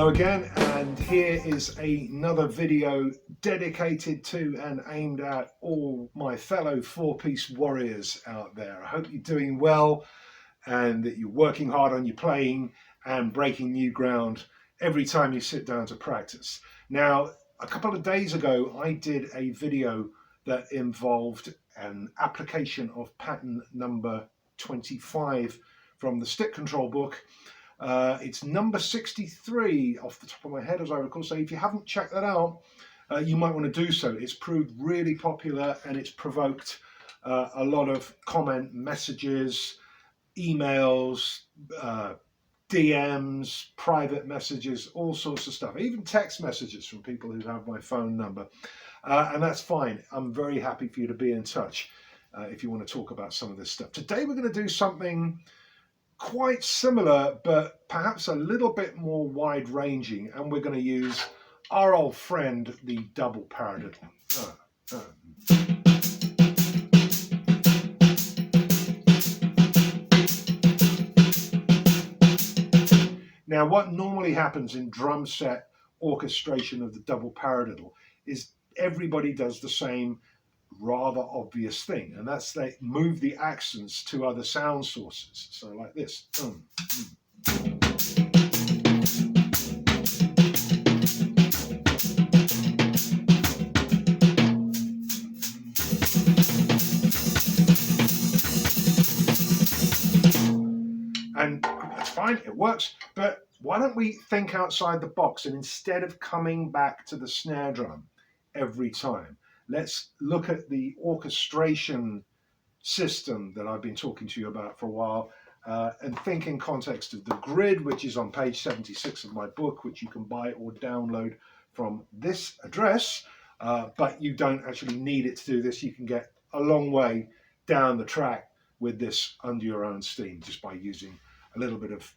Hello again, and here is another video dedicated to and aimed at all my fellow four-piece warriors out there. I hope you're doing well and that you're working hard on your playing and breaking new ground every time you sit down to practice. Now, a couple of days ago, I did a video that involved an application of pattern number 25 from the stick control book. It's number 63 off the top of my head, as I recall. So if you haven't checked that out, you might want to do so. It's proved really popular and it's provoked a lot of comment messages, emails, DMs, private messages, all sorts of stuff, even text messages from people who have my phone number. And that's fine. I'm very happy for you to be in touch if you want to talk about some of this stuff. Today we're going to do something quite similar, but perhaps a little bit more wide-ranging, and we're going to use our old friend, the double paradiddle. Now, what normally happens in drum set orchestration of the double paradiddle is everybody does the same rather obvious thing, and that's they move the accents to other sound sources. So like this. And that's fine, it works, but why don't we think outside the box, and instead of coming back to the snare drum every time, let's look at the orchestration system that I've been talking to you about for a while, and think in context of the grid, which is on page 76 of my book, which you can buy or download from this address, but you don't actually need it to do this. You can get a long way down the track with this under your own steam, just by using a little bit of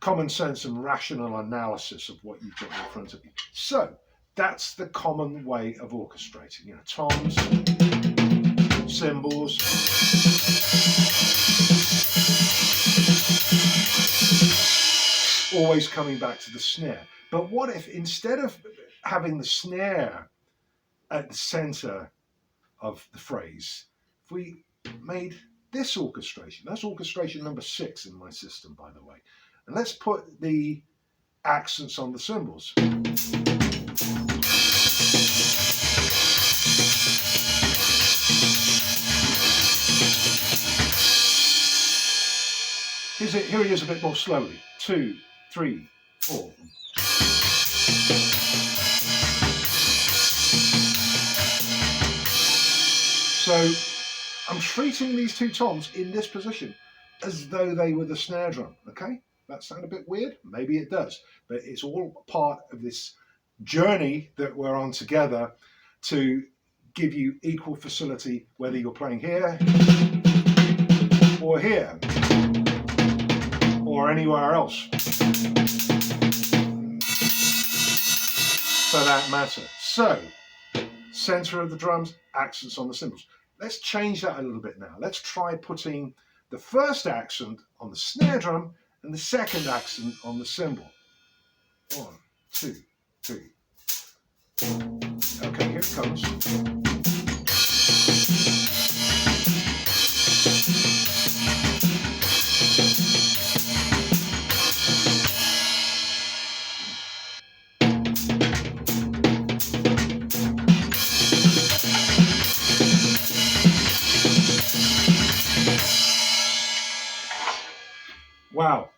common sense and rational analysis of what you've got in front of you. So that's the common way of orchestrating, you know, toms, cymbals, always coming back to the snare. But what if instead of having the snare at the center of the phrase, if we made this orchestration? That's orchestration number 6 in my system, by the way. And let's put the accents on the cymbals. Here it is a bit more slowly. 2, 3, 4. So I'm treating these two toms in this position as though they were the snare drum, okay? That sound a bit weird? Maybe it does, but it's all part of this journey that we're on together to give you equal facility, whether you're playing here or here or anywhere else for that matter. So, center of the drums, accents on the cymbals. Let's change that a little bit now. Let's try putting the first accent on the snare drum and the second accent on the cymbal. 1, 2, 3. Okay, here it comes. Wow,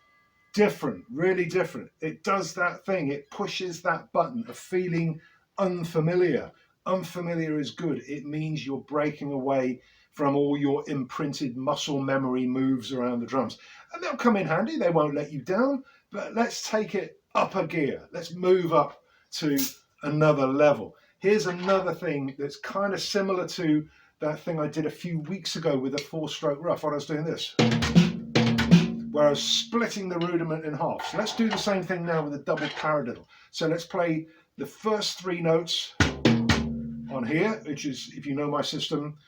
different, really different. It does that thing, it pushes that button of feeling unfamiliar. Unfamiliar is good. It means you're breaking away from all your imprinted muscle memory moves around the drums. And they'll come in handy, they won't let you down, but let's take it up a gear. Let's move up to another level. Here's another thing that's kind of similar to that thing I did a few weeks ago with a 4-stroke rough. When I was doing this, where I was splitting the rudiment in half. So let's do the same thing now with a double paradiddle. So let's play the first 3 notes on here, which is, if you know my system,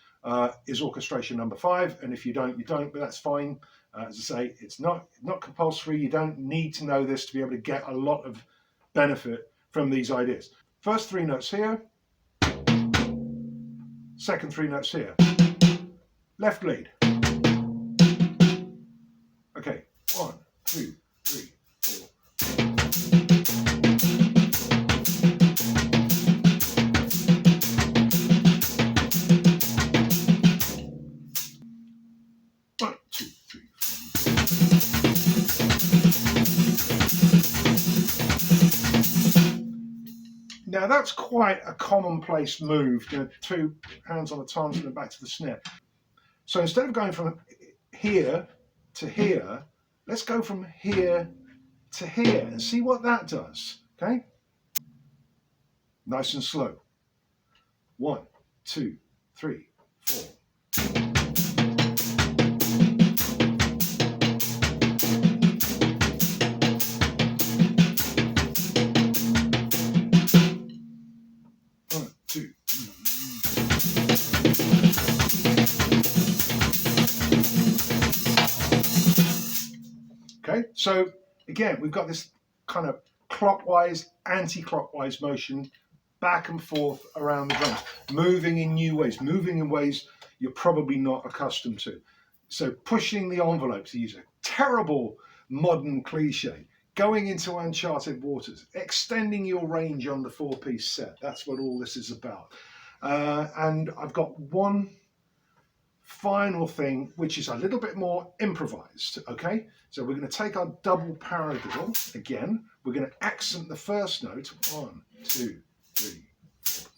is orchestration number 5. And if you don't, you don't, but that's fine. As I say, it's not compulsory. You don't need to know this to be able to get a lot of benefit from these ideas. First 3 notes here, second 3 notes here, left lead. Okay, 1, 2, 3, 4. Now that's quite a commonplace move, 2 hands on the toms and then back to the snare. So instead of going from here to here, let's go from here to here and see what that does, okay? Nice and slow. 1, 2, 3, 4. Okay, so again, we've got this kind of clockwise, anti-clockwise motion back and forth around the drums, moving in new ways, moving in ways you're probably not accustomed to. So pushing the envelope, to use a terrible modern cliche, going into uncharted waters, extending your range on the 4-piece set. That's what all this is about. And I've got one final thing, which is a little bit more improvised, okay? So we're going to take our double paradiddle again. We're going to accent the first note. 1, 2, 3, 4.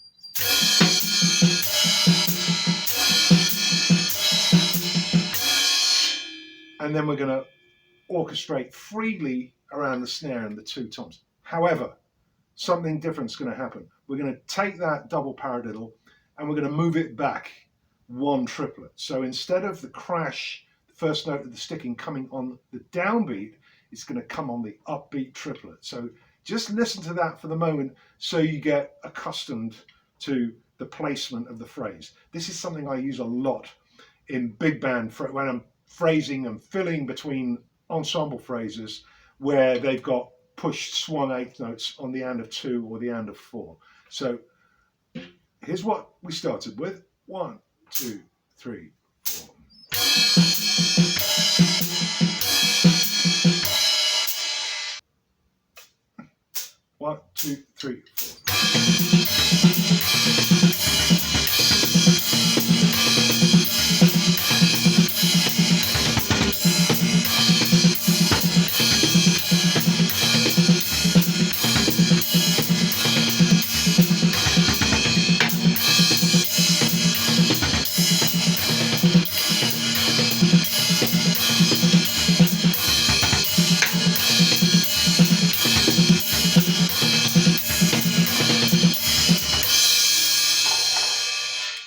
And then we're going to orchestrate freely around the snare and the 2 toms. However, something different is going to happen. We're going to take that double paradiddle and we're going to move it back 1 triplet. So instead of the crash, the first note of the sticking coming on the downbeat, it's going to come on the upbeat triplet. So just listen to that for the moment so you get accustomed to the placement of the phrase. This is something I use a lot in big band when I'm phrasing and filling between ensemble phrases where they've got pushed swung 8th notes on the end of 2 or the end of 4. So here's what we started with. 1, 2, 3, 4. 1, 2, 3, 4.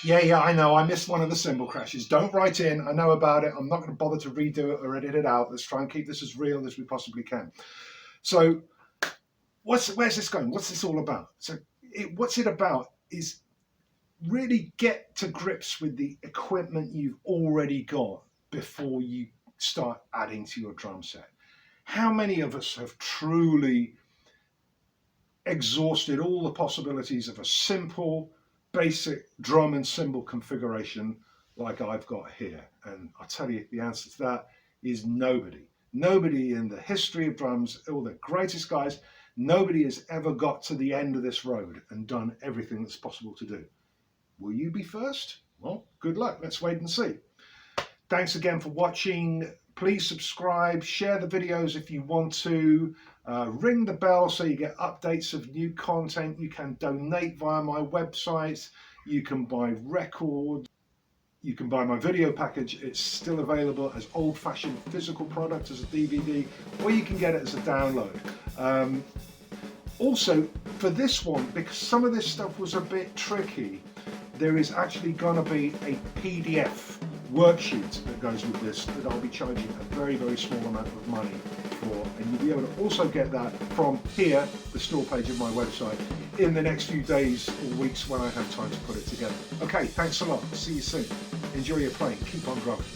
Yeah, I know. I missed one of the cymbal crashes. Don't write in. I know about it. I'm not going to bother to redo it or edit it out. Let's try and keep this as real as we possibly can. So where's this going? What's this all about? So what's it about is really get to grips with the equipment you've already got before you start adding to your drum set. How many of us have truly exhausted all the possibilities of a simple, basic drum and cymbal configuration like I've got here? And I'll tell you the answer to that is nobody. Nobody in the history of drums, all the greatest guys, nobody has ever got to the end of this road and done everything that's possible to do. Will you be first? Well, good luck. Let's wait and see. Thanks again for watching. Please subscribe, share the videos if you want to, ring the bell so you get updates of new content. You can donate via my website, you can buy records, you can buy my video package. It's still available as old-fashioned physical product as a DVD, or you can get it as a download. Also, for this one, because some of this stuff was a bit tricky, there is actually going to be a PDF worksheet that goes with this that I'll be charging a very, very small amount of money for, and you'll be able to also get that from here, the store page of my website, in the next few days or weeks when I have time to put it together. Okay, thanks a lot. See you soon. Enjoy your playing. Keep on drumming.